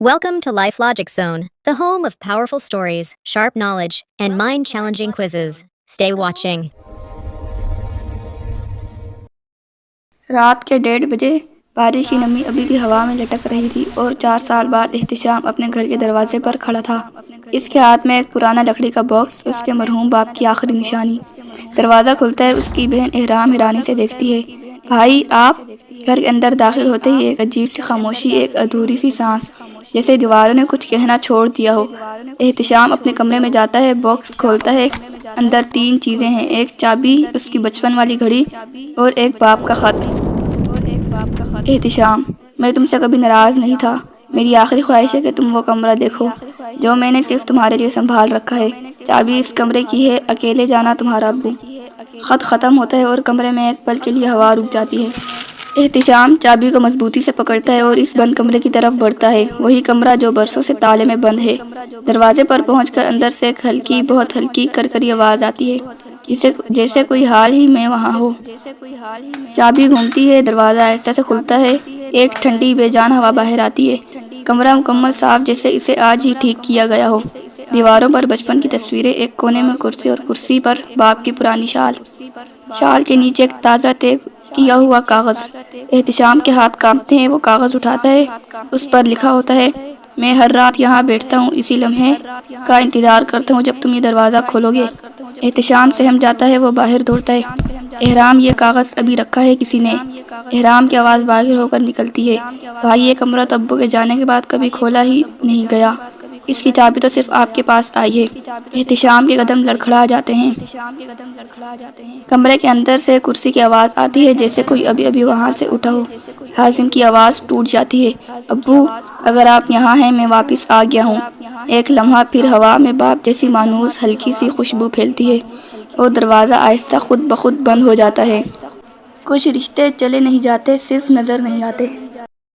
Welcome to Life Logic Zone, the home of powerful stories, sharp knowledge, and mind challenging quizzes. Stay watching. رات کے 1:30 بجے بارش کی نمی ابھی بھی ہوا میں لٹک رہی تھی اور 4 سال بعد احتشام اپنے گھر کے دروازے پر کھڑا تھا۔ اس کے ہاتھ میں ایک پرانا لکڑی کا باکس، اس کے مرحوم باپ کی آخری نشانی۔ دروازہ کھلتا ہے، اس کی بہن احرام حیرانی سے دیکھتی ہے۔ بھائی آپ؟ گھر کے اندر داخل ہوتے ہی ایک عجیب سی خاموشی، ایک ادھوری سی سانس، جیسے دیواروں نے کچھ کہنا چھوڑ دیا ہو۔ احتشام اپنے کمرے میں جاتا ہے، باکس کھولتا ہے۔ اندر 3 چیزیں ہیں، ایک چابی، اس کی بچپن والی گھڑی اور ایک باپ کا خط۔ احتشام: میں تم سے کبھی ناراض نہیں تھا۔ میری آخری خواہش ہے کہ تم وہ کمرہ دیکھو جو میں نے صرف تمہارے لیے سنبھال رکھا ہے۔ چابی اس کمرے کی ہے، اکیلے جانا تمہارا ابو۔ خط ختم ہوتا ہے اور کمرے میں ایک پل کے لیے ہوا رک جاتی ہے۔ احتشام چابی کو مضبوطی سے پکڑتا ہے اور اس بند کمرے کی طرف بڑھتا ہے، وہی کمرہ جو برسوں سے تالے میں بند ہے۔ دروازے پر پہنچ کر اندر سے ایک ہلکی، بہت ہلکی کرکری آواز آتی ہے، جیسے کوئی حال ہی میں وہاں ہو۔ چابی گھومتی ہے، دروازہ آہستہ سے کھلتا ہے، ایک ٹھنڈی بے جان ہوا باہر آتی ہے۔ کمرہ مکمل صاف، جیسے اسے آج ہی ٹھیک کیا گیا ہو۔ دیواروں پر بچپن کی تصویریں، ایک کونے میں کرسی اور کرسی پر باپ کی پرانی شال کے نیچے ایک تازہ طے کیا ہوا کاغذ۔ احتشام کے ہاتھ کانپتے ہیں، وہ کاغذ اٹھاتا ہے، اس پر لکھا ہوتا ہے: میں ہر رات یہاں بیٹھتا ہوں، اسی لمحے کا انتظار کرتا ہوں جب تم یہ دروازہ کھولو گے۔ احتشام سہم جاتا ہے، وہ باہر دوڑتا ہے۔ احرام، یہ کاغذ ابھی رکھا ہے کسی نے؟ احرام کی آواز باہر ہو کر نکلتی ہے: بھائی یہ کمرہ تو ابو کے جانے کے بعد کبھی کھولا ہی نہیں گیا، اس کی چابی تو صرف آپ کے پاس آئی ہے۔ احتشام کے قدم لڑکھڑا جاتے ہیں۔ کمرے کے اندر سے کرسی کی آواز آتی ہے، جیسے کوئی ابھی ابھی وہاں سے اٹھا ہو۔ حازم کی آواز ٹوٹ جاتی ہے: ابو اگر آپ یہاں ہیں، میں واپس آ گیا ہوں۔ ایک لمحہ پھر ہوا میں باپ جیسی مانوس ہلکی سی خوشبو پھیلتی ہے اور دروازہ آہستہ خود بخود بند ہو جاتا ہے۔ کچھ رشتے چلے نہیں جاتے، صرف نظر نہیں آتے۔